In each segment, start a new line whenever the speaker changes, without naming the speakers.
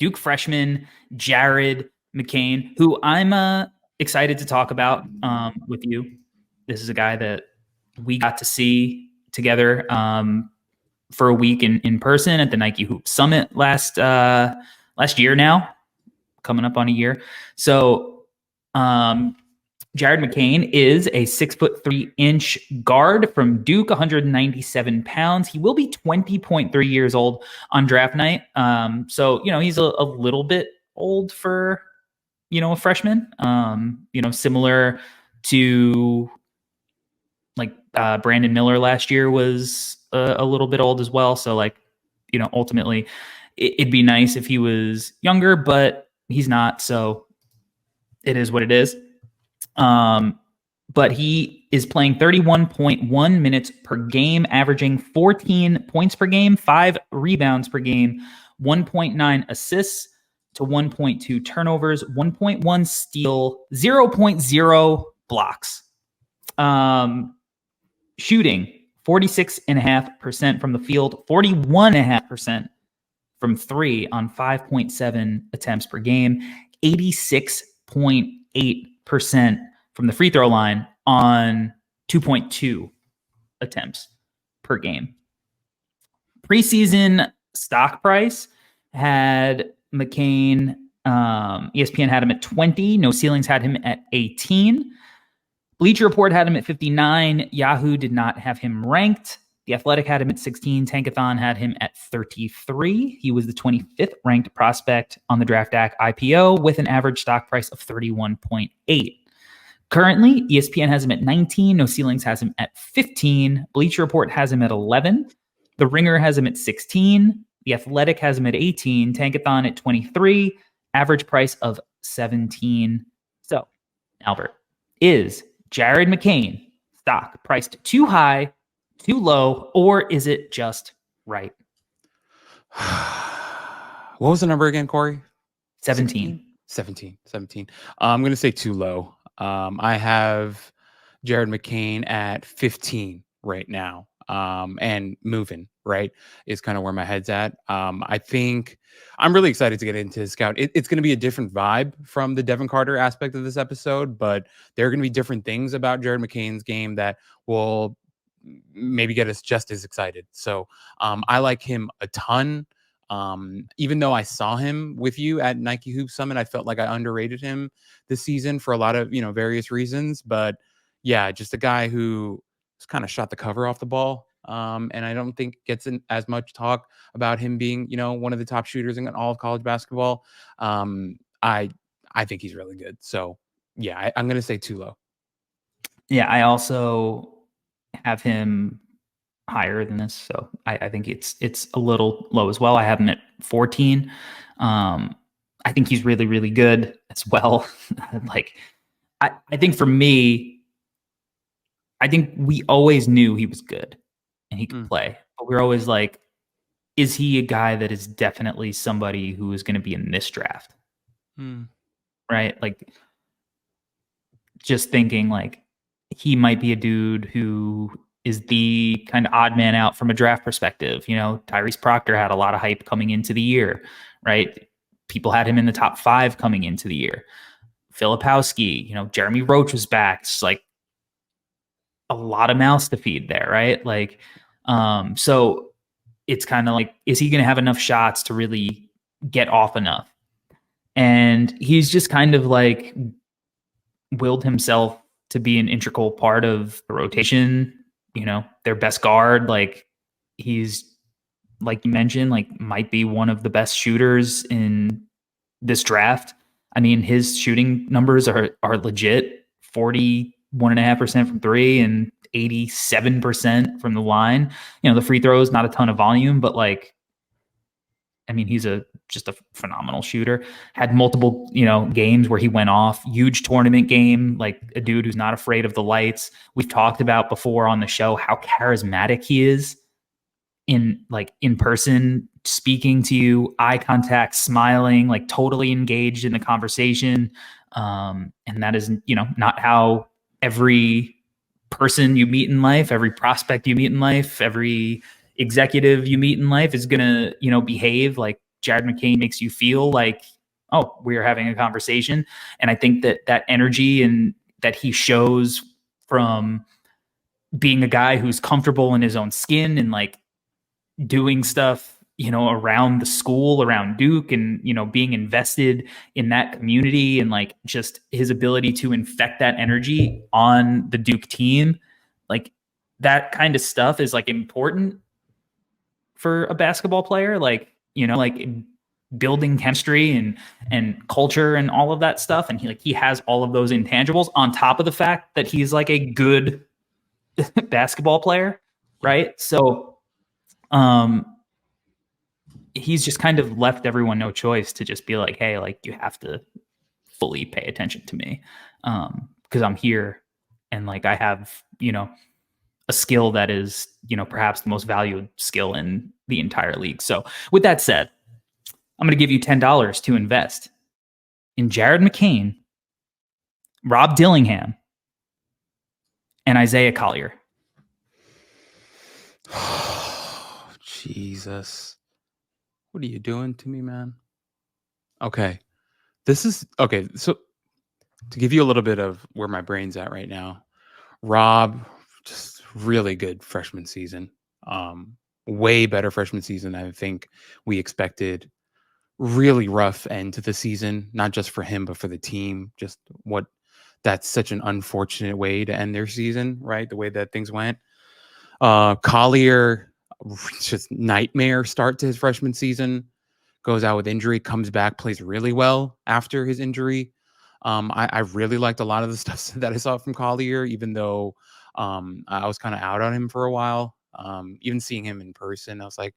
Duke freshman Jared McCain, who I'm excited to talk about with you. This is a guy that we got to see together for a week in person at the Nike Hoop Summit last year now, coming up on a year. So Jared McCain is a 6'3" guard from Duke, 197 pounds. He will be 20.3 years old on draft night. So, he's a little bit old for, a freshman, similar to like Brandon Miller last year was a little bit old as well. So ultimately it'd be nice if he was younger, but he's not. So it is what it is. But he is playing 31.1 minutes per game, averaging 14 points per game, 5 rebounds per game, 1.9 assists to 1.2 turnovers, 1.1 steal, 0.0 blocks. Shooting 46.5% from the field, 41.5% from three on 5.7 attempts per game, 86.8% from the free throw line on 2.2 attempts per game. Preseason stock price had McCain, ESPN had him at 20. No Ceilings had him at 18. Bleacher Report had him at 59. Yahoo did not have him ranked. The Athletic had him at 16. Tankathon had him at 33. He was the 25th ranked prospect on the DraftDAC IPO with an average stock price of 31.8. Currently, ESPN has him at 19. No Ceilings has him at 15. Bleacher Report has him at 11. The Ringer has him at 16. The Athletic has him at 18. Tankathon at 23. Average price of 17. So, Albert, is Jared McCain stock priced too high, too low, or is it just right?
What was the number again, Corey?
17.
17. I'm going to say too low. I have Jared McCain at 15 right now, and moving, right, is kind of where my head's at. I think I'm really excited to get into Scout. It's going to be a different vibe from the Devin Carter aspect of this episode, but there are going to be different things about Jared McCain's game that will maybe get us just as excited. So I like him a ton. Even though I saw him with you at Nike Hoop Summit, I felt like I underrated him this season for a lot of, various reasons. But yeah, just a guy who kind of shot the cover off the ball. And I don't think gets in as much talk about him being, one of the top shooters in all of college basketball. I think he's really good. So yeah, I'm going to say too low.
Yeah, I also have him higher than this, so I think it's a little low as well. I have him at 14. I think he's really, really good as well. I think for me, I think we always knew he was good and he could play, but we were always like, is he a guy that is definitely somebody who is going to be in this draft? Right? Like, just thinking like he might be a dude who is the kind of odd man out from a draft perspective. Tyrese Proctor had a lot of hype coming into the year, right? People had him in the top 5 coming into the year. Filipowski, Jeremy Roach was back. It's like a lot of mouths to feed there, right? Like, so it's kind of like, is he going to have enough shots to really get off enough? And he's just kind of like willed himself to be an integral part of the rotation, their best guard. Like, he's, like you mentioned, like might be one of the best shooters in this draft. I mean, his shooting numbers are legit. 41.5% from three and 87% from the line. The free throws, not a ton of volume, but like, I mean, he's just a phenomenal shooter. Had multiple, games where he went off. Huge tournament game, like a dude who's not afraid of the lights. We've talked about before on the show how charismatic he is in person, speaking to you, eye contact, smiling, like totally engaged in the conversation. And that is, not how every person you meet in life, every prospect you meet in life, every executive you meet in life is going to, behave. Like, Jared McCain makes you feel like, oh, we're having a conversation. And I think that energy and that he shows from being a guy who's comfortable in his own skin and like doing stuff, around the school, around Duke, and, being invested in that community, and like just his ability to infect that energy on the Duke team. Like that kind of stuff is like important for a basketball player. Like, like building chemistry and culture and all of that stuff. And he has all of those intangibles on top of the fact that he's like a good basketball player. Right. So, he's just kind of left everyone no choice to just be like, hey, like you have to fully pay attention to me. Because I'm here and like I have, a skill that is, perhaps the most valued skill in the entire league. So with that said, I'm going to give you $10 to invest in Jared McCain, Rob Dillingham, and Isaiah Collier.
Jesus. What are you doing to me, man? Okay. Okay. So to give you a little bit of where my brain's at right now, Rob, just really good freshman season. Way better freshman season than I think we expected. Really rough end to the season, not just for him, but for the team. That's such an unfortunate way to end their season, right? The way that things went. Collier, just nightmare start to his freshman season. Goes out with injury, comes back, plays really well after his injury. I really liked a lot of the stuff that I saw from Collier, even though I was kind of out on him for a while. Even seeing him in person, I was like,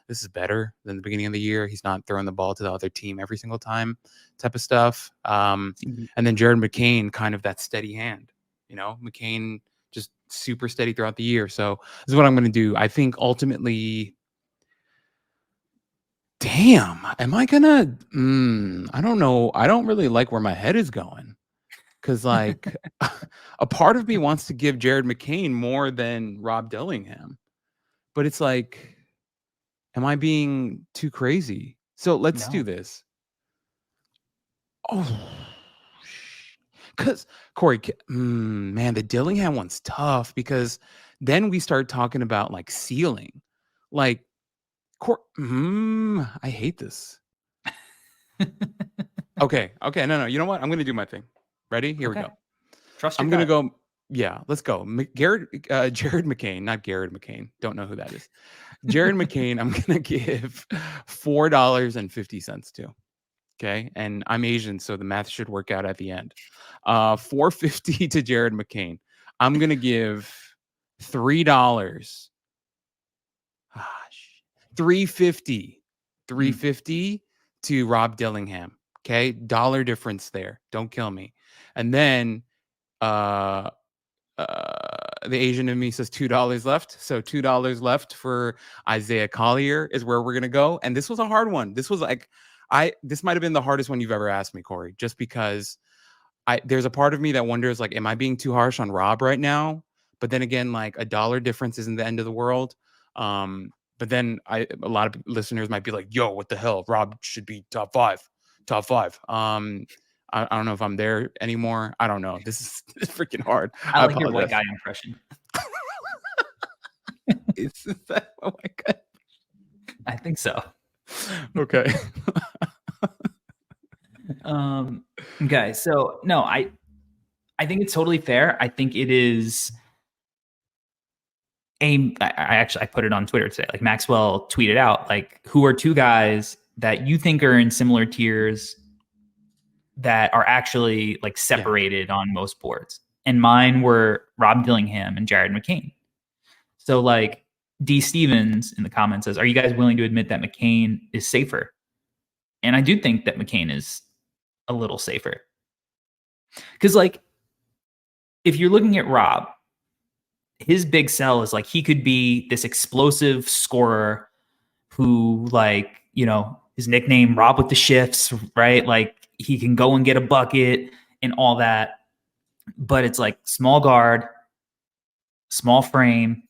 this is better than the beginning of the year. He's not throwing the ball to the other team every single time type of stuff. And then Jared McCain, kind of that steady hand. McCain just super steady throughout the year. So this is what I'm going to do. I think ultimately, damn, am I going to, I don't know. I don't really like where my head is going. Because, like, a part of me wants to give Jared McCain more than Rob Dillingham. But it's like, am I being too crazy? So let's do this. Oh, because Corey, man, the Dillingham one's tough because then we start talking about like ceiling. Like, I hate this. Okay. No. You know what? I'm going to do my thing. Ready? Here we go.
Trust your
I'm going to go. Yeah, let's go. Jared McCain, not Garrett McCain. Don't know who that is. Jared McCain, I'm going to give $4.50 to. Okay. And I'm Asian, so the math should work out at the end. $4.50 to Jared McCain. I'm going to give $3. $3.50 to Rob Dillingham. Okay. Dollar difference there. Don't kill me. And then the Asian in me says $2 left. So $2 left for Isaiah Collier is where we're going to go. And this was a hard one. This was like, this might've been the hardest one you've ever asked me, Corey, just because there's a part of me that wonders, like, am I being too harsh on Rob right now? But then again, like a dollar difference isn't the end of the world. But then a lot of listeners might be like, yo, what the hell? Rob should be top five. I don't know if I'm there anymore. I don't know. This is freaking hard.
I like your white guy impression.
Is that a white guy?
I think so.
Okay.
Okay. So no, I think it's totally fair. I think it is I put it on Twitter today. Like Maxwell tweeted out, like, who are two guys that you think are in similar tiers that are actually like separated on most boards? And mine were Rob Dillingham and Jared McCain. So like D Stevens in the comments says, are you guys willing to admit that McCain is safer? And I do think that McCain is a little safer. Because like, if you're looking at Rob, his big sell is like he could be this explosive scorer who, like, his nickname Rob with the shifts, right? Like he can go and get a bucket and all that. But it's like small guard, small frame,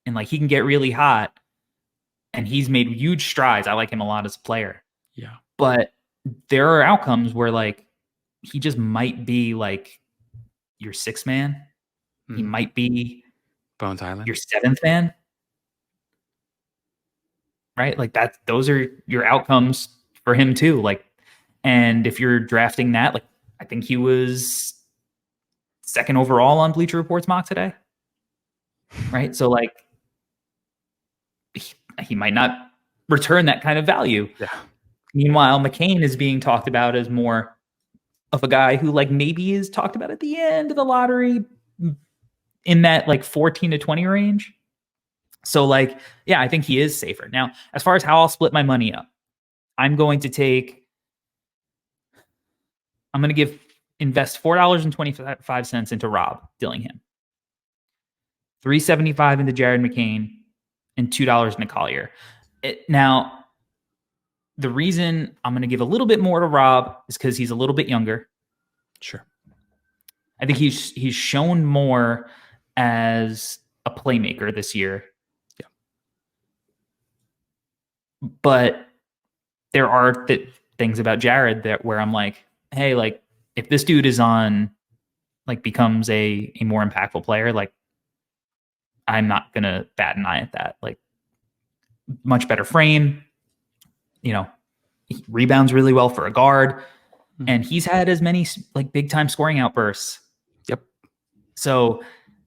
and like he can get really hot. And he's made huge strides. I like him a lot as a player.
Yeah.
But there are outcomes where like he just might be like your sixth man. He
Hmm.
might be
Bones Island.
your seventh man, right? Like that, those are your outcomes for him too. Like, and if you're drafting that, like I think he was second overall on Bleacher Report's mock today, right? So like he might not return that kind of value.
Yeah.
Meanwhile, McCain is being talked about as more of a guy who like maybe is talked about at the end of the lottery in that like 14 to 20 range. So like, yeah, I think he is safer. Now, as far as how I'll split my money up, I'm going to invest $4.25 into Rob Dillingham, $3.75 into Jared McCain, and $2 into Collier. Now, the reason I'm going to give a little bit more to Rob is because he's a little bit younger.
Sure.
I think he's shown more as a playmaker this year.
Yeah.
But there are things about Jared that where I'm like, hey, like if this dude is on like becomes a more impactful player, like I'm not gonna bat an eye at that. Like much better frame, you know, he rebounds really well for a guard, and he's had as many like big time scoring outbursts.
Yep.
So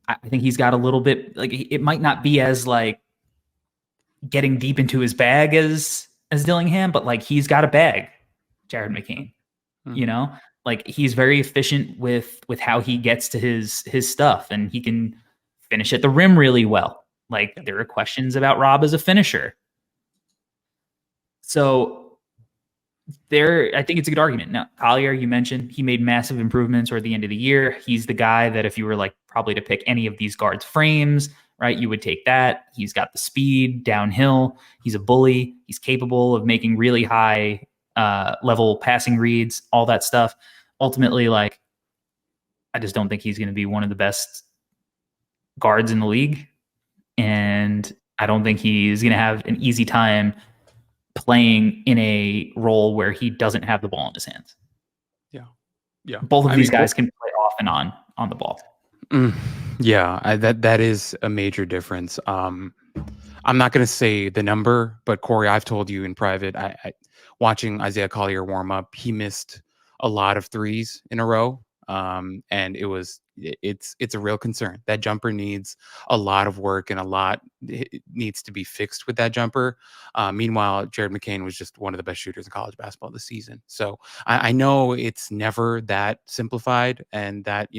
I think he's got a little bit like it might not be as like getting deep into his bag as Dillingham, but like he's got a bag, Jared McCain. You know, like he's very efficient with how he gets to his stuff, and he can finish at the rim really well. Like there are questions about Rob as a finisher. So there, I think it's a good argument. Now, Collier, you mentioned he made massive improvements toward the end of the year. He's the guy that if you were like probably to pick any of these guards' frames, right, you would take that. He's got the speed downhill. He's a bully. He's capable of making really high level passing reads, all that stuff. Ultimately, like, I just don't think he's going to be one of the best guards in the league. And I don't think he's going to have an easy time playing in a role where he doesn't have the ball in his hands.
Yeah. Yeah.
Both of these guys can play off and on the ball.
Yeah, that is a major difference. I'm not going to say the number, but Corey, I've told you in private, I watching Isaiah Collier warm up, he missed a lot of threes in a row. And it's a real concern. That jumper needs a lot of work, and a lot needs to be fixed with that jumper. Meanwhile, Jared McCain was just one of the best shooters in college basketball this season. So I know it's never that simplified and that,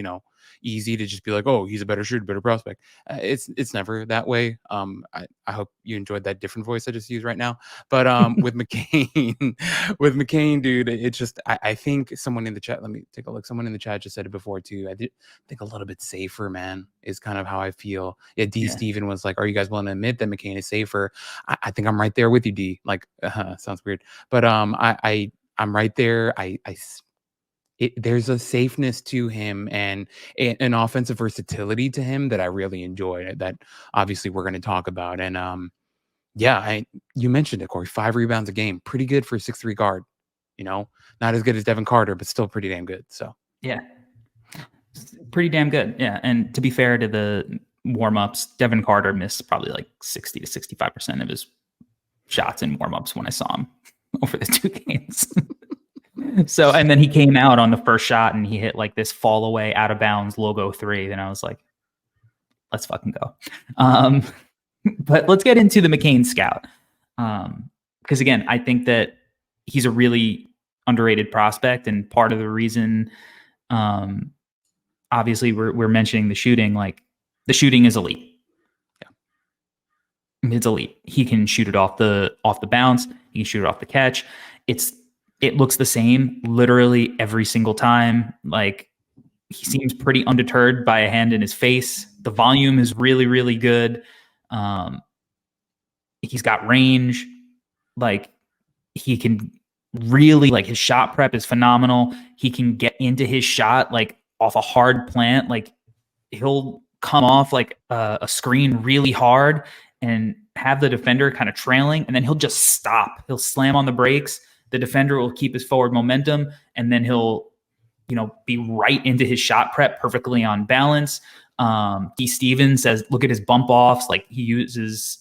easy to just be like, oh, he's a better shooter, better prospect. It's never that way. I hope you enjoyed that different voice I just used right now. But with McCain, with McCain, dude, it's just I think someone in the chat. Let me take a look. Someone in the chat just said it before too. I did think a little bit safer, man, is kind of how I feel. Yeah, D. Steven was like, "Are you guys willing to admit that McCain is safer?" I think I'm right there with you, D. Like, sounds weird, but I'm right there. There's a safeness to him and an offensive versatility to him that I really enjoy. That obviously we're going to talk about. And yeah, you mentioned it, Corey. 5 rebounds a game, pretty good for a 6'3" guard. Not as good as Devin Carter, but still pretty damn good. So
yeah, pretty damn good. Yeah, and to be fair to the warm-ups, Devin Carter missed probably like 60 to 65% of his shots in warm-ups when I saw him over the 2 games. So, and then he came out on the first shot and he hit like this fall away out of bounds logo 3. Then I was like, let's fucking go. But let's get into the McCain scout. Because again, I think that he's a really underrated prospect, and part of the reason, obviously we're mentioning the shooting, like the shooting is elite. Yeah. It's elite. He can shoot it off the bounce. He can shoot it off the catch. It looks the same literally every single time. Like he seems pretty undeterred by a hand in his face. The volume is really, really good. He's got range. Like he can really, like his shot prep is phenomenal. He can get into his shot like off a hard plant. Like he'll come off like a screen really hard and have the defender kind of trailing, and then he'll just stop. He'll slam on the brakes The defender will keep his forward momentum, and then he'll, be right into his shot prep perfectly on balance. D. Stevens says, look at his bump offs. Like, he uses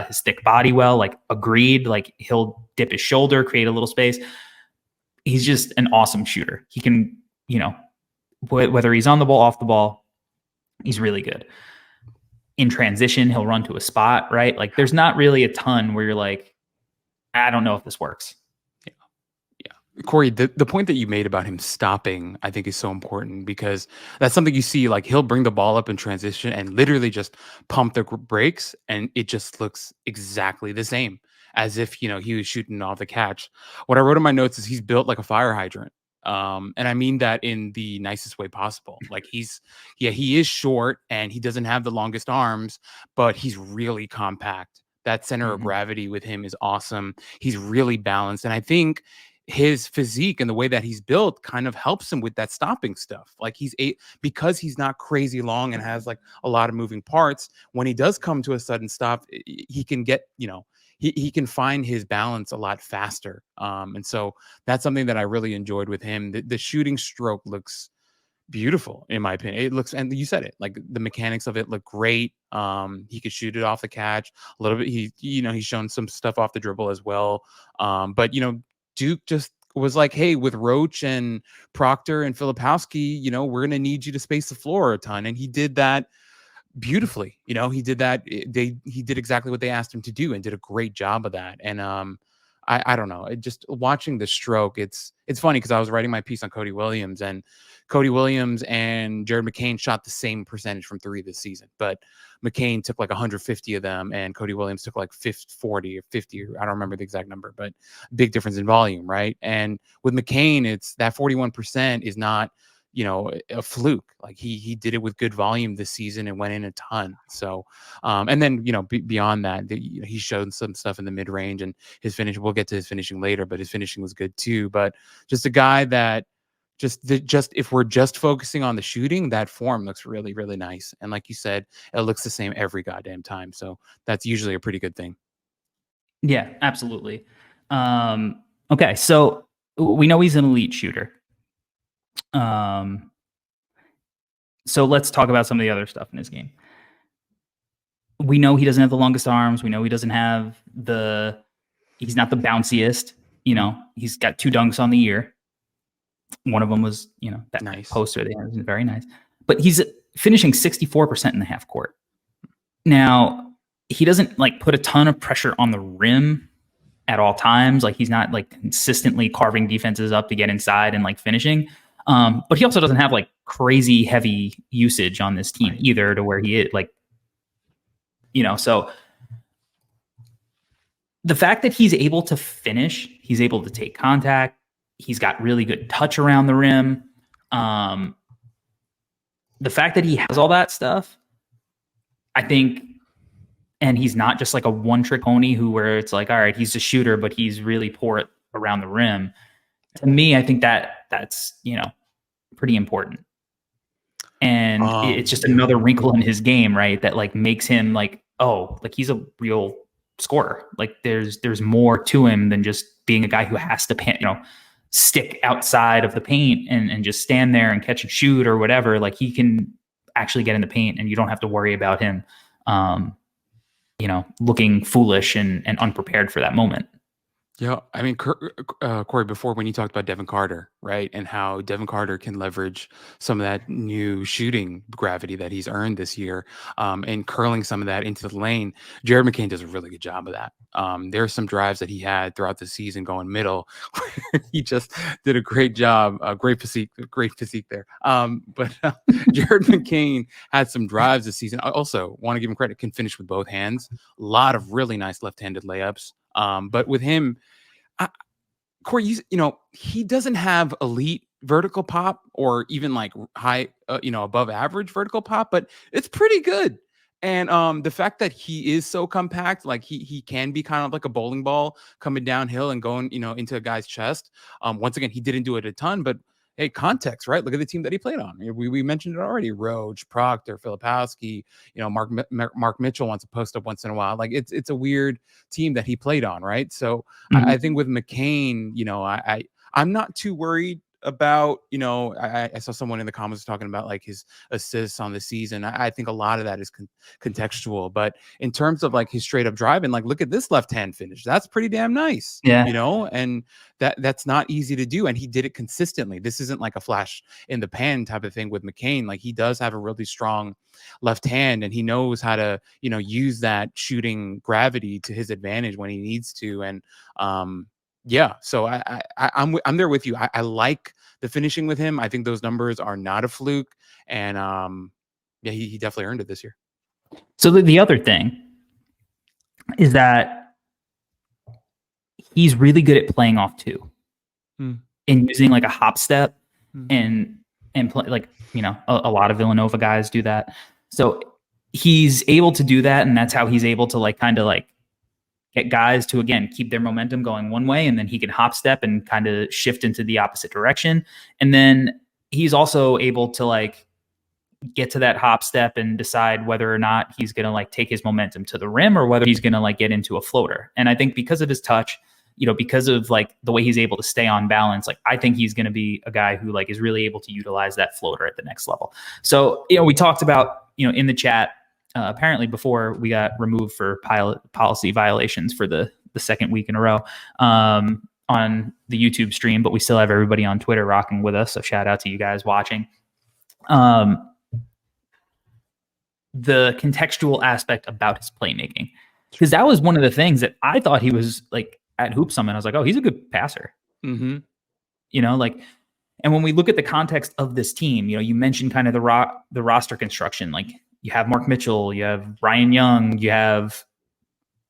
his thick body well. Like, agreed. Like, he'll dip his shoulder, create a little space. He's just an awesome shooter. He can, whether he's on the ball, off the ball, he's really good. In transition, he'll run to a spot, right? Like, there's not really a ton where you're like, I don't know if this works.
Corey, the point that you made about him stopping, I think, is so important, because that's something you see. Like, he'll bring the ball up in transition and literally just pump the brakes, and it just looks exactly the same as if, he was shooting off the catch. What I wrote in my notes is he's built like a fire hydrant. And I mean that in the nicest way possible. Like, he is short and he doesn't have the longest arms, but he's really compact. That center of gravity with him is awesome. He's really balanced. And I think his physique and the way that he's built kind of helps him with that stopping stuff. Like, because he's not crazy long and has like a lot of moving parts, when he does come to a sudden stop, he can get, he can find his balance a lot faster. And so that's something that I really enjoyed with him. The shooting stroke looks beautiful, in my opinion. It looks, and you said it, like, the mechanics of it look great. He could shoot it off the catch a little bit. He's shown some stuff off the dribble as well. But Duke just was like, hey, with Roach and Proctor and Filipowski, we're going to need you to space the floor a ton. And he did that beautifully. He did that. He did exactly what they asked him to do and did a great job of that. And I don't know. Just watching the stroke, it's funny because I was writing my piece on Cody Williams, and Cody Williams and Jared McCain shot the same percentage from three this season, but McCain took like 150 of them, and Cody Williams took like 40 or 50. I don't remember the exact number, but big difference in volume, right? And with McCain, it's that 41% is not, a fluke. Like, he did it with good volume this season and went in a ton. So, and then, beyond that, he showed some stuff in the mid range, and his finish, we'll get to his finishing later, but his finishing was good too. But just a guy that just if we're just focusing on the shooting, that form looks really, really nice. And like you said, it looks the same every goddamn time. So that's usually a pretty good thing.
Yeah, absolutely. Okay, so we know he's an elite shooter. So let's talk about some of the other stuff in his game. We know he doesn't have the longest arms. We know he doesn't have he's not the bounciest. He's got 2 dunks on the year. One of them was, that
Nice
poster they had was very nice. But he's finishing 64% in the half court. Now, he doesn't like put a ton of pressure on the rim at all times. Like, he's not like consistently carving defenses up to get inside and like finishing. But he also doesn't have like crazy heavy usage on this team either, to where he is like, so the fact that he's able to finish, he's able to take contact, he's got really good touch around the rim. The fact that he has all that stuff, I think, and he's not just like a one-trick pony where it's like, all right, he's a shooter, but he's really poor around the rim. To me, I think that's pretty important. And it's just another wrinkle in his game, right? That like makes him like, oh, like he's a real scorer. Like, there's more to him than just being a guy who has to stick outside of the paint and just stand there and catch and shoot or whatever. Like, he can actually get in the paint, and you don't have to worry about him looking foolish and unprepared for that moment.
Yeah, I mean, Corey, before, when you talked about Devin Carter, right, and how Devin Carter can leverage some of that new shooting gravity that he's earned this year, and curling some of that into the lane, Jared McCain does a really good job of that. There are some drives that he had throughout the season going middle. He just did a great job. Great physique there. But Jared McCain had some drives this season. I also want to give him credit. Can finish with both hands. A lot of really nice left-handed layups. But with him, Corey, he doesn't have elite vertical pop or even like high, above average vertical pop, but it's pretty good. And the fact that he is so compact, like he can be kind of like a bowling ball coming downhill and going, into a guy's chest. Once again, he didn't do it a ton, but hey, context, right? Look at the team that he played on. We mentioned it already. Roach, Proctor, Filipowski, Mark Mitchell wants to post up once in a while. Like it's a weird team that he played on, right? So I think with McCain, I'm not too worried about, I saw someone in the comments talking about like his assists on the season. I think a lot of that is contextual, but in terms of like his straight up driving, like look at this left hand finish. That's pretty damn nice,
Yeah.
and that's not easy to do. And he did it consistently. This isn't like a flash in the pan type of thing with McCain. Like he does have a really strong left hand, and he knows how to, use that shooting gravity to his advantage when he needs to. And, yeah, so I'm there with you. I like the finishing with him. I think those numbers are not a fluke, and yeah, he definitely earned it this year.
So the other thing is that he's really good at playing off two and using like a hop step and play, like, a lot of Villanova guys do that. So he's able to do that, and that's how he's able to like kind of like get guys to, again, keep their momentum going one way, and then he can hop step and kind of shift into the opposite direction. And then he's also able to like get to that hop step and decide whether or not he's going to like take his momentum to the rim or whether he's going to like get into a floater. And I think because of his touch, because of like the way he's able to stay on balance, like I think he's going to be a guy who like is really able to utilize that floater at the next level. So, we talked about, in the chat, apparently before we got removed for policy violations for the second week in a row on the YouTube stream, but we still have everybody on Twitter rocking with us. So shout out to you guys watching. The contextual aspect about his playmaking, because that was one of the things that I thought he was like at Hoop Summit. I was like, oh, he's a good passer. And when we look at the context of this team, you mentioned kind of the roster construction. Like you have Mark Mitchell, you have Ryan Young, you have,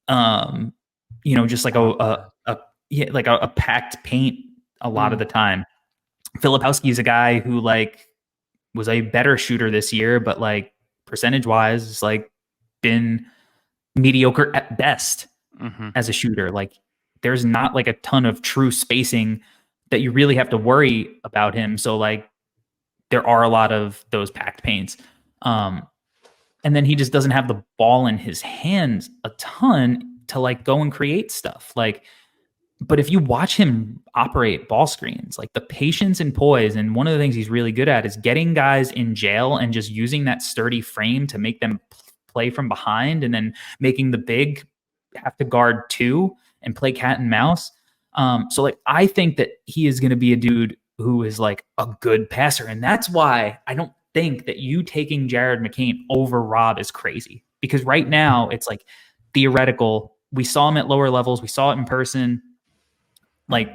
just like a packed paint a lot of the time. Filipowski is a guy who like was a better shooter this year, but like percentage wise, is like been mediocre at best as a shooter. Like there's not like a ton of true spacing that you really have to worry about him. So like there are a lot of those packed paints. And then he just doesn't have the ball in his hands a ton to like go and create stuff. Like, but if you watch him operate ball screens, like the patience and poise, and one of the things he's really good at is getting guys in jail and just using that sturdy frame to make them play from behind, and then making the big have to guard two and play cat and mouse. So like, I think that he is going to be a dude who is like a good passer. And that's why I don't think that you taking Jared McCain over Rob is crazy, because right now it's like theoretical. We saw him at lower levels. We saw it in person, like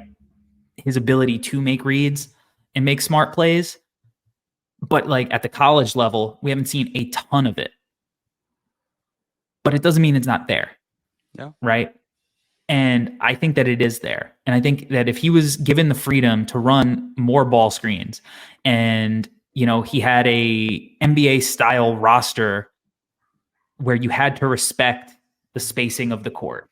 his ability to make reads and make smart plays. But like at the college level, we haven't seen a ton of it. But it doesn't mean it's not there.
Yeah.
Right. And I think that it is there. And I think that if he was given the freedom to run more ball screens, and, he had a NBA style roster where you had to respect the spacing of the court,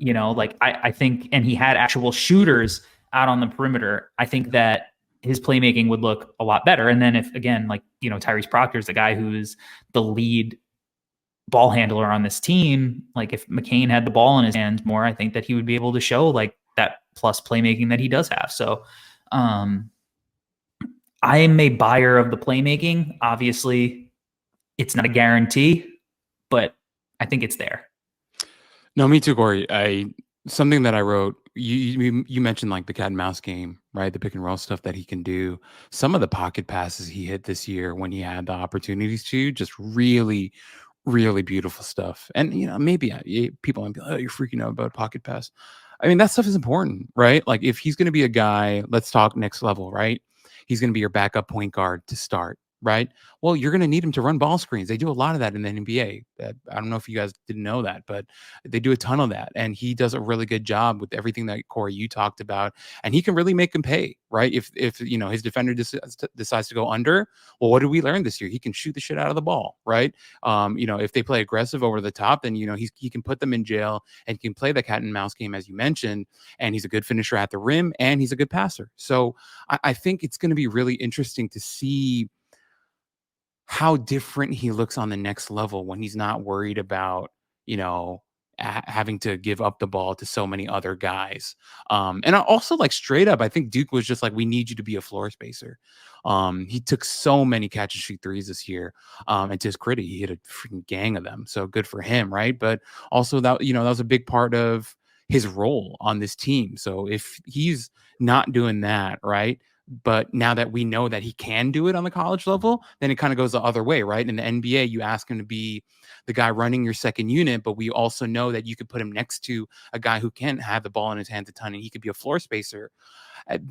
like I think, and he had actual shooters out on the perimeter, I think that his playmaking would look a lot better. And then if, again, like, Tyrese Proctor is the guy who's the lead ball handler on this team, like if McCain had the ball in his hands more, I think that he would be able to show like that plus playmaking that he does have. So I am a buyer of the playmaking. Obviously it's not a guarantee, but I think it's there.
No, me too, Corey. Something that I wrote, you mentioned like the cat and mouse game, right? The pick and roll stuff that he can do. Some of the pocket passes he hit this year when he had the opportunities to, just really, really beautiful stuff. And maybe people might be like, oh, you're freaking out about pocket pass. I mean, that stuff is important, right? Like if he's going to be a guy, let's talk next level, right? He's going to be your backup point guard to start. right? Well, you're going to need him to run ball screens. They do a lot of that in the NBA. I don't know if you guys didn't know that, but they do a ton of that. And he does a really good job with everything that Corey you talked about. And he can really make him pay, right? If his defender decides to go under, well, what did we learn this year? He can shoot the shit out of the ball, right? If they play aggressive over the top, then he can put them in jail and can play the cat and mouse game as you mentioned. And he's a good finisher at the rim and he's a good passer. So I think it's going to be really interesting to see how different he looks on the next level when he's not worried about, you know, having to give up the ball to so many other guys. And I also like straight up, I think Duke was just like, we need you to be a floor spacer. He took so many catch and shoot threes this year. And to his credit, he hit a freaking gang of them. So good for him, right? But also that was a big part of his role on this team. So if he's not doing that, right? But now that we know that he can do it on the college level, then it kind of goes the other way, right? In the NBA, you ask him to be the guy running your second unit, but we also know that you could put him next to a guy who can have the ball in his hands a ton and he could be a floor spacer.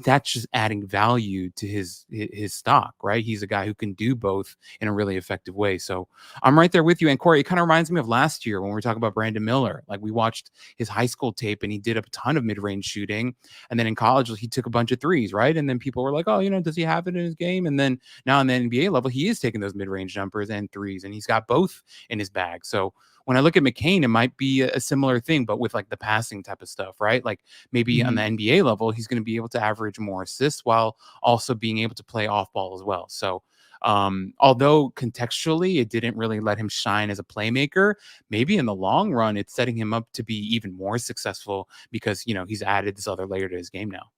That's just adding value to his stock, right? He's a guy who can do both in a really effective way. So I'm right there with you. And Corey, it kind of reminds me of last year when we were talking about Brandon Miller. Like we watched his high school tape and he did a ton of mid-range shooting. And then in college, he took a bunch of threes, right? And then people were like, oh, does he have it in his game? And then now on the NBA level, he is taking those mid-range jumpers and threes, and he's got both in his bag. So when I look at McCain, it might be a similar thing, but with like the passing type of stuff, right? Like maybe on the NBA level, he's going to be able to average more assists while also being able to play off ball as well. So although contextually it didn't really let him shine as a playmaker, maybe in the long run, it's setting him up to be even more successful because, he's added this other layer to his game now.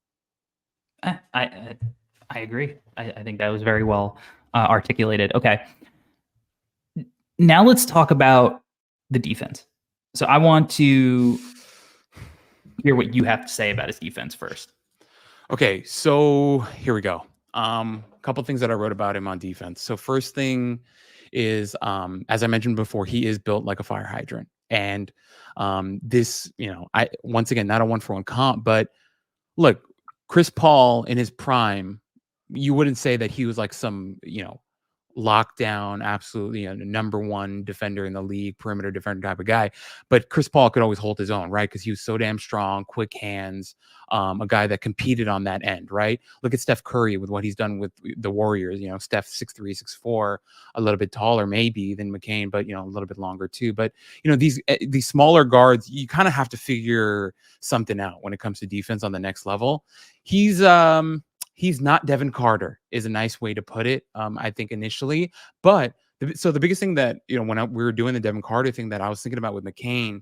I agree. I think that was very well articulated. Okay. Now let's talk about the defense. So I want to hear what you have to say about his defense first.
Okay, so here we go. A couple things that I wrote about him on defense. So first thing is, as I mentioned before, he is built like a fire hydrant. And this, I once again not a 1-for-1 comp, but look, Chris Paul in his prime, you wouldn't say that he was like some, lockdown, absolutely number one defender in the league, perimeter defender type of guy. But Chris Paul could always hold his own, right? Because he was so damn strong, quick hands, a guy that competed on that end, right? Look at Steph Curry with what he's done with the Warriors. Steph 6'3", 6'4", a little bit taller maybe than McCain, but a little bit longer too. But these smaller guards, you kind of have to figure something out when it comes to defense on the next level. He's not Devin Carter is a nice way to put it, I think initially. But so the biggest thing that, when we were doing the Devin Carter thing that I was thinking about with McCain,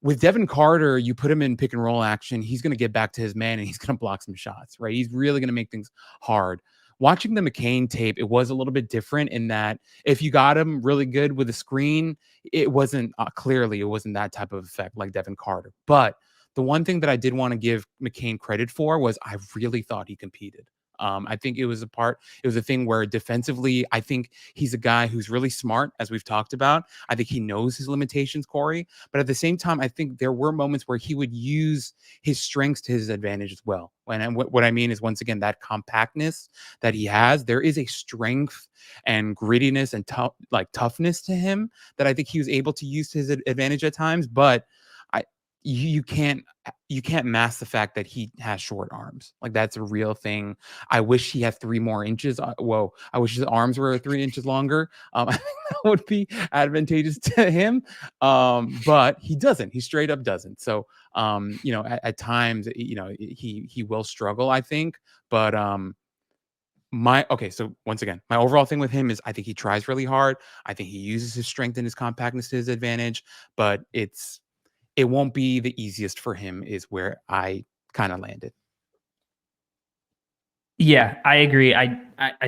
with Devin Carter, you put him in pick and roll action, he's going to get back to his man and he's going to block some shots, right? He's really going to make things hard. Watching the McCain tape, it was a little bit different in that if you got him really good with a screen, it wasn't it wasn't that type of effect like Devin Carter. But the one thing that I did want to give McCain credit for was I really thought he competed. I think it was a thing where defensively, I think he's a guy who's really smart, as we've talked about. I think he knows his limitations, Corey. But at the same time, I think there were moments where he would use his strengths to his advantage as well. And what I mean is, once again, that compactness that he has, there is a strength and grittiness and toughness to him that I think he was able to use to his advantage at times. But you can't mask the fact that he has short arms. Like that's a real thing. I wish he had 3 more inches. I wish his arms were 3 inches longer. I think that would be advantageous to him. But he doesn't. He straight up doesn't. So at times, he will struggle, I think. But so once again, my overall thing with him is I think he tries really hard. I think he uses his strength and his compactness to his advantage, but it won't be the easiest for him is where I kind of landed.
Yeah, I agree. I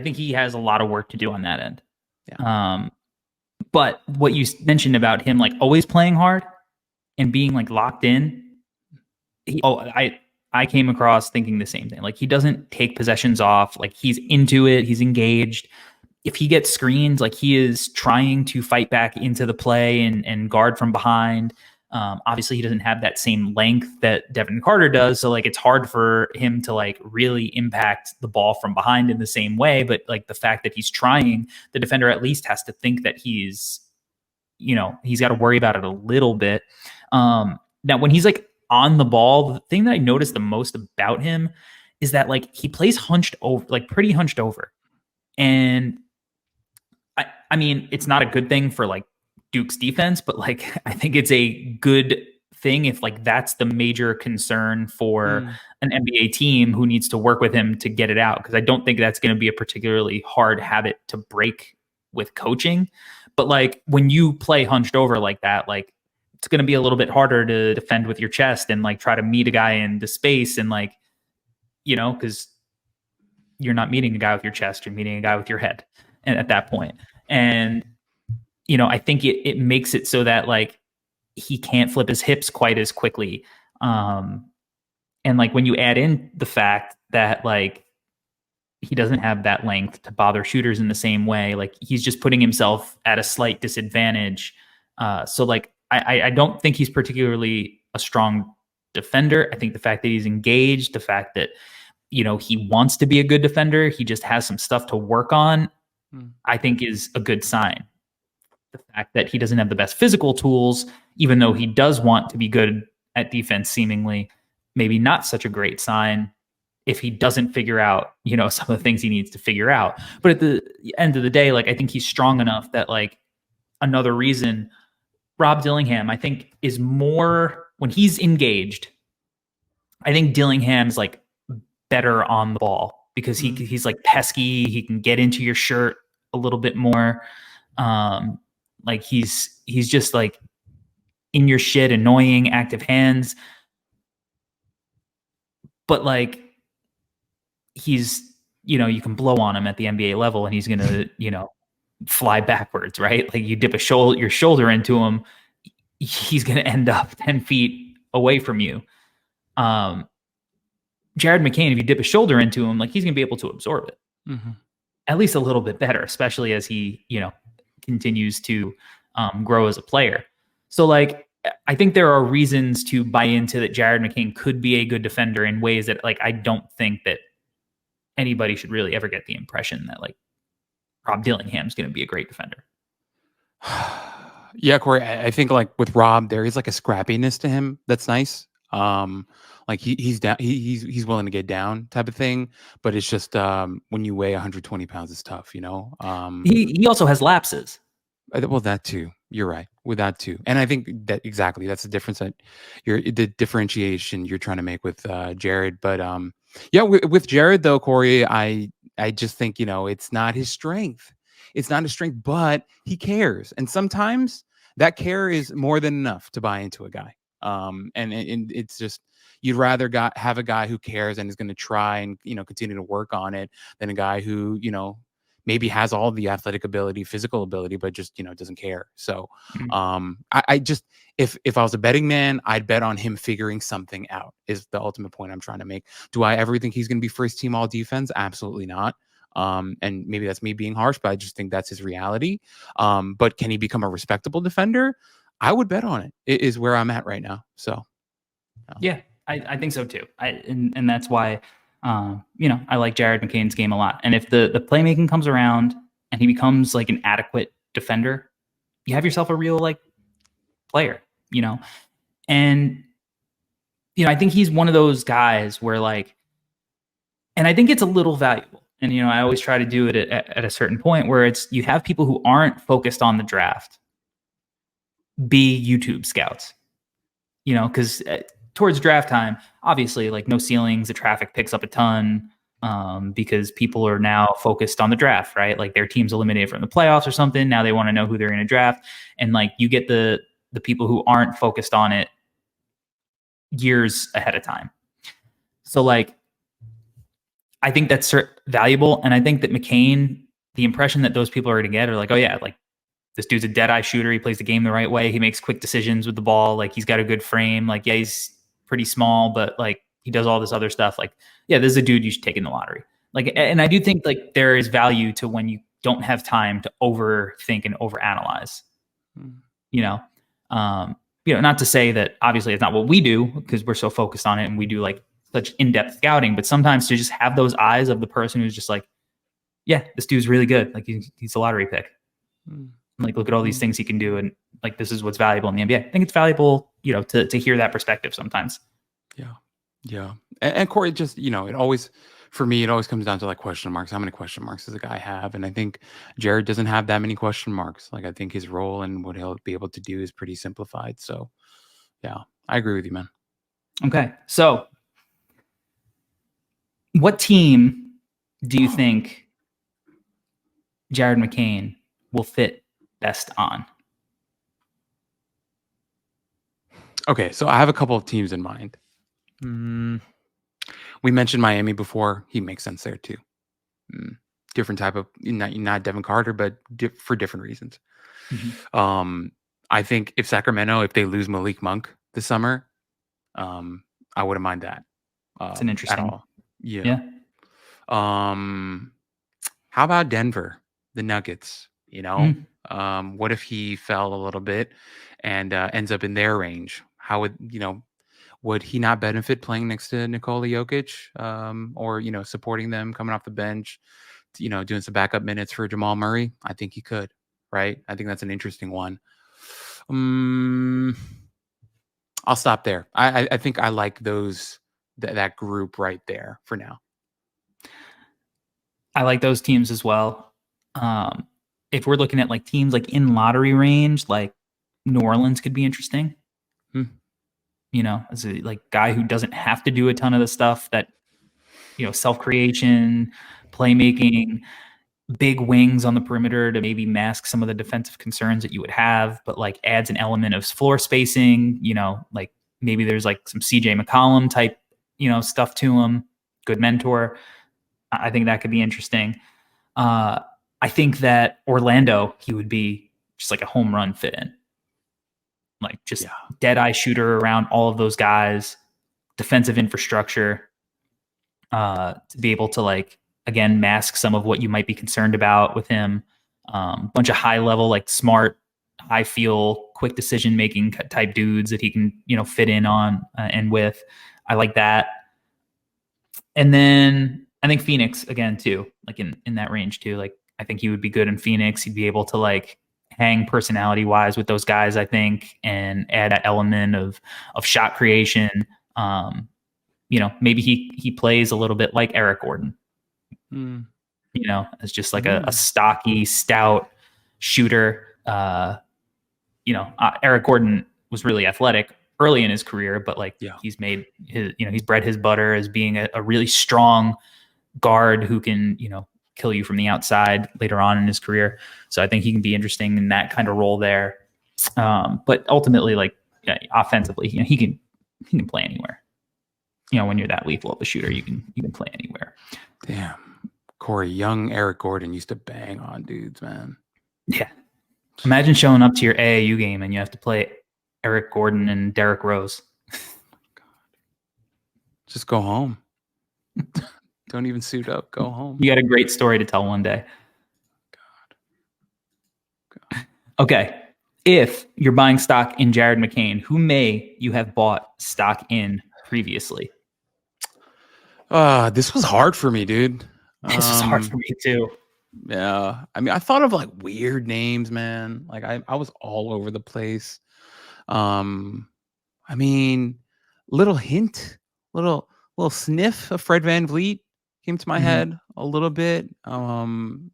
think he has a lot of work to do on that end.
Yeah.
But what you mentioned about him, like always playing hard and being like locked in, I came across thinking the same thing. Like he doesn't take possessions off. Like he's into it. He's engaged. If he gets screens, like he is trying to fight back into the play and guard from behind. Obviously, he doesn't have that same length that Devin Carter does, so like it's hard for him to like really impact the ball from behind in the same way. But like the fact that he's trying, the defender at least has to think that he's got to worry about it a little bit. Now, when he's like on the ball, the thing that I noticed the most about him is that like he plays hunched over, like pretty hunched over, and I mean, it's not a good thing for like Duke's defense, but like I think it's a good thing if like that's the major concern for
Mm,
an NBA team who needs to work with him to get it out. Because I don't think that's going to be a particularly hard habit to break with coaching. But like when you play hunched over like that, like it's going to be a little bit harder to defend with your chest and like try to meet a guy into space and like, because you're not meeting a guy with your chest, you're meeting a guy with your head and at that point. And I think it makes it so that like he can't flip his hips quite as quickly. And like when you add in the fact that like he doesn't have that length to bother shooters in the same way, like he's just putting himself at a slight disadvantage. So like I don't think he's particularly a strong defender. I think the fact that he's engaged, the fact that he wants to be a good defender, he just has some stuff to work on,
mm,
I think is a good sign. The fact that he doesn't have the best physical tools, even though he does want to be good at defense, seemingly, maybe not such a great sign if he doesn't figure out, some of the things he needs to figure out. But at the end of the day, like I think he's strong enough that like another reason Rob Dillingham, I think, is more when he's engaged. I think Dillingham's like better on the ball because
mm.
he's like pesky. He can get into your shirt a little bit more. Like he's just like in your shit, annoying, active hands. But like he's you can blow on him at the NBA level and he's gonna fly backwards, right? Like you dip your shoulder into him, he's gonna end up 10 feet away from you. Um, Jared McCain, if you dip a shoulder into him, like he's gonna be able to absorb it
Mhm.
at least a little bit better, especially as he continues to grow as a player. So like I think there are reasons to buy into that Jared McCain could be a good defender in ways that like I don't think that anybody should really ever get the impression that like Rob Dillingham's going to be a great defender.
Yeah, Corey, I think like with Rob, there is like a scrappiness to him that's nice. Like he's down, he's willing to get down type of thing, but it's just when you weigh 120 pounds, it's tough, you know.
He also has lapses.
Well, that too. You're right with that too, and I think that exactly that's the difference that the differentiation you're trying to make with Jared. But yeah, with Jared though, Corey, I just think it's not his strength. It's not his strength, but he cares, and sometimes that care is more than enough to buy into a guy. And it's just you'd rather have a guy who cares and is going to try and continue to work on it than a guy who maybe has all the athletic ability, physical ability, but just doesn't care. So
Mm.
I just if I was a betting man, I'd bet on him figuring something out. Is the ultimate point I'm trying to make. Do I ever think he's going to be first team all defense? Absolutely not. And maybe that's me being harsh, but I just think that's his reality. But can he become a respectable defender? I would bet on it. It is where I'm at right now. So
Yeah, I think so too. And that's why I like Jared McCain's game a lot. And if the playmaking comes around and he becomes like an adequate defender, you have yourself a real like player, you know. And I think he's one of those guys where like, and I think it's a little valuable. And I always try to do it at a certain point where it's you have people who aren't focused on the draft be YouTube scouts, because towards draft time, obviously, like no ceilings, the traffic picks up a ton because people are now focused on the draft, right? Like their team's eliminated from the playoffs or something. Now they want to know who they're going to draft, and like you get the people who aren't focused on it years ahead of time. So like, I think that's valuable, and I think that McCain, the impression that those people are going to get are like, oh yeah, like this dude's a dead eye shooter. He plays the game the right way. He makes quick decisions with the ball. Like he's got a good frame. Like, yeah, he's pretty small, but like he does all this other stuff. Like, yeah, this is a dude you should take in the lottery. Like, and I do think like there is value to when you don't have time to overthink and overanalyze,
mm.
you know? not to say that obviously it's not what we do because we're so focused on it and we do like such in-depth scouting, but sometimes to just have those eyes of the person who's just like, yeah, this dude's really good. Like he's a lottery pick. Like look at all these things he can do, and like this is what's valuable in the NBA. I think it's valuable, to hear that perspective sometimes.
Yeah, yeah. And Corey, just it always for me, it always comes down to like question marks. How many question marks does a guy have? And I think Jared doesn't have that many question marks. Like I think his role and what he'll be able to do is pretty simplified. So yeah, I agree with you, man.
Okay, so what team do you think Jared McCain will fit best on?
Okay, so I have a couple of teams in mind. We mentioned Miami before. He makes sense there too. Different type of not Devin Carter, but for different reasons. I think if Sacramento, if they lose Malik Monk this summer, I wouldn't mind that.
It's an interesting.
At all. Yeah. How about Denver, the Nuggets? What if he fell a little bit and ends up in their range? How would he not benefit playing next to Nikola Jokic, or supporting them coming off the bench, doing some backup minutes for Jamal Murray? I think he could, right? I think that's an interesting one. I'll stop there. I think I like that group right there for now.
I like those teams as well. If we're looking at like teams like in lottery range, like New Orleans could be interesting. As a like guy who doesn't have to do a ton of the stuff that, self-creation, playmaking, big wings on the perimeter to maybe mask some of the defensive concerns that you would have, but like adds an element of floor spacing, like maybe there's like some CJ McCollum type, stuff to him. Good mentor. I think that could be interesting. I think that Orlando, he would be just like a home run fit in. Like just dead eye shooter around all of those guys, defensive infrastructure, to be able to like, again, mask some of what you might be concerned about with him. Bunch of high level, like smart, high feel, quick decision making type dudes that he can, fit in on and with. I like that. And then I think Phoenix again too, like in that range too. Like I think he would be good in Phoenix. He'd be able to like hang personality wise with those guys, I think, and add an element of shot creation. Maybe he plays a little bit like Eric Gordon. As just like a stocky, stout shooter. Eric Gordon was really athletic early in his career, but like he's made his, he's bred his butter as being a really strong guard who can, kill you from the outside later on in his career. So I think he can be interesting in that kind of role there. But ultimately, like offensively, he can play anywhere. When you're that lethal of a shooter, you can play anywhere.
Damn. Corey, young Eric Gordon used to bang on dudes, man.
Yeah. Imagine showing up to your AAU game and you have to play Eric Gordon and Derrick Rose.
God. Just go home. Don't even suit up. Go home.
You got a great story to tell one day. God. Okay. If you're buying stock in Jared McCain, who may you have bought stock in previously?
This was hard for me, dude.
This is hard for me too.
Yeah. I mean, I thought of like weird names, man. Like I was all over the place. I mean, little hint, little sniff of Fred VanVleet came to my head a little bit. I mean,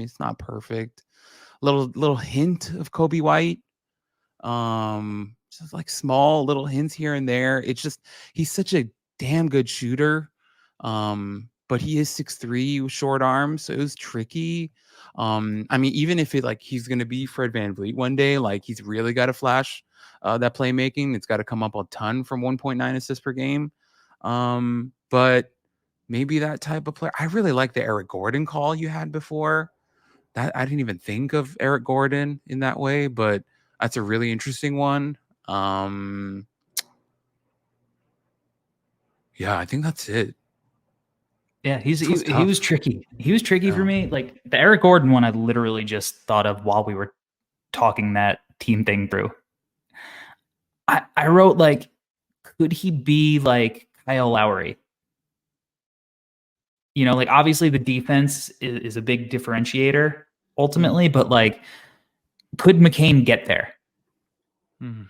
it's not perfect. Little hint of Kobe White. Just like small little hints here and there. It's just he's such a damn good shooter. But he is 6'3" with short arms, so it was tricky. I mean, even if he's gonna be Fred VanVleet one day, like he's really got to flash that playmaking. It's got to come up a ton from 1.9 assists per game. But maybe that type of player. I really like the Eric Gordon call you had before. That I didn't even think of Eric Gordon in that way, but that's a really interesting one. Yeah, I think that's it.
Yeah, he was tricky. He was tricky for me. Like the Eric Gordon one, I literally just thought of while we were talking that team thing through. I wrote like, could he be like Kyle Lowry? Like obviously the defense is a big differentiator
Mm,
ultimately, but like, could McCain get there?
mm,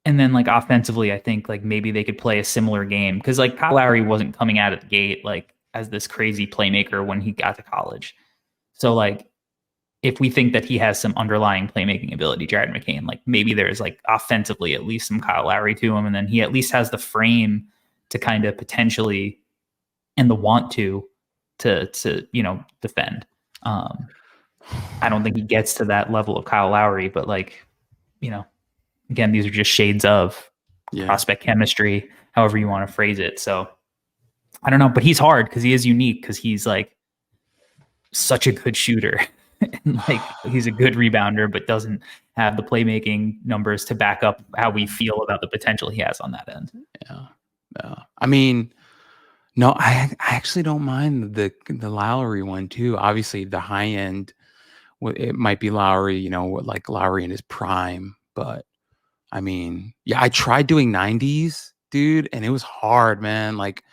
And then like offensively, I think like maybe they could play a similar game because like Kyle Lowry wasn't coming out of the gate like as this crazy playmaker when he got to college. So like if we think that he has some underlying playmaking ability, Jared McCain, like maybe there's like offensively at least some Kyle Lowry to him, and then he at least has the frame to kind of potentially and the want to defend. Um, I don't think he gets to that level of Kyle Lowry, but like you know again, these are just shades of
yeah.
prospect chemistry, however you want to phrase it. So I don't know, but he's hard because he is unique because he's like such a good shooter. And like he's a good rebounder, but doesn't have the playmaking numbers to back up how we feel about the potential he has on that end.
Yeah. Yeah. I mean, no, I actually don't mind the Lowry one too. Obviously, the high end, it might be Lowry, like Lowry in his prime. But I mean, yeah, I tried doing 90s, dude, and it was hard, man. Like,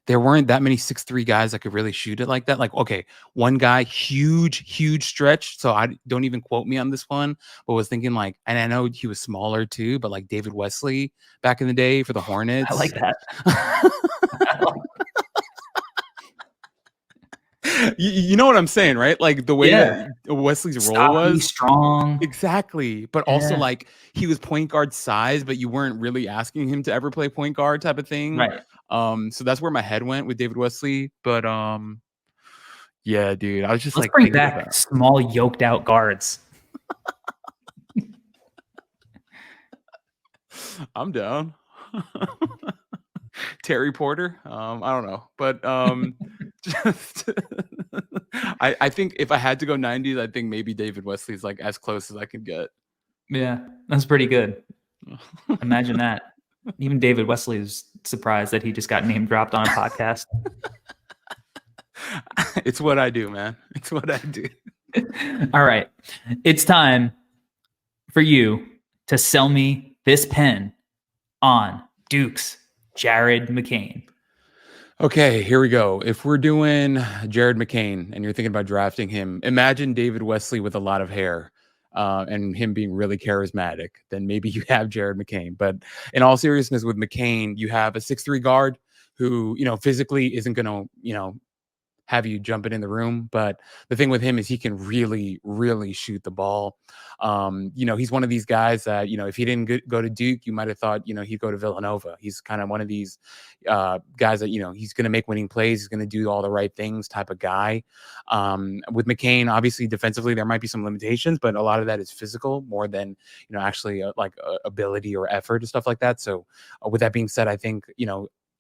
there weren't that many 6'3" guys that could really shoot it like that. Like, okay, one guy, huge stretch. So I don't even quote me on this one, but was thinking like, and I know he was smaller too, but like David Wesley back in the day for the
I
Hornets.
like that.
You know what I'm saying, right? Like the way
Yeah,
that Wesley's role
stocky,
was.
strong.
Exactly. But also
Yeah,
like he was point guard size, but you weren't really asking him to ever play point guard type of thing.
right.
So that's where my head went with David Wesley. But yeah, dude, I was just
Let's
like
bring
thinking
back
about
small, yoked out guards.
I'm down. Terry Porter. I don't know. But just I think if I had to go 90s, I think maybe David Wesley's like as close as I could get.
Yeah, that's pretty good. Imagine that. Even David Wesley is surprised that he just got name dropped on a podcast.
It's what I do, man. It's what I do.
All right. It's time for you to sell me this pen on Duke's Jared McCain.
Okay, here we go. If we're doing Jared McCain and you're thinking about drafting him, imagine David Wesley with a lot of hair and him being really charismatic. Then maybe you have Jared McCain. But in all seriousness, with McCain, you have a 6'3" guard who, physically isn't going to, have you jumping in the room. But the thing with him is he can really shoot the ball. He's one of these guys that, if he didn't go to Duke, you might have thought, he'd go to Villanova. He's kind of one of these guys that, he's going to make winning plays. He's going to do all the right things type of guy. With McCain, obviously defensively, there might be some limitations, but a lot of that is physical more than, actually ability or effort and stuff like that. So with that being said, I think,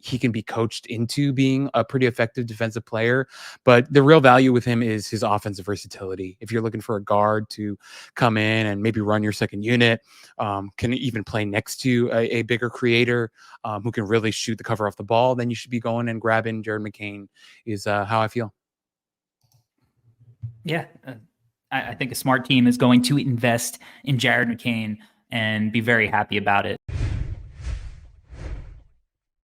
he can be coached into being a pretty effective defensive player. But the real value with him is his offensive versatility. If you're looking for a guard to come in and maybe run your second unit, can even play next to a bigger creator who can really shoot the cover off the ball, then you should be going and grabbing Jared McCain is how I feel.
Yeah. I think a smart team is going to invest in Jared McCain and be very happy about it.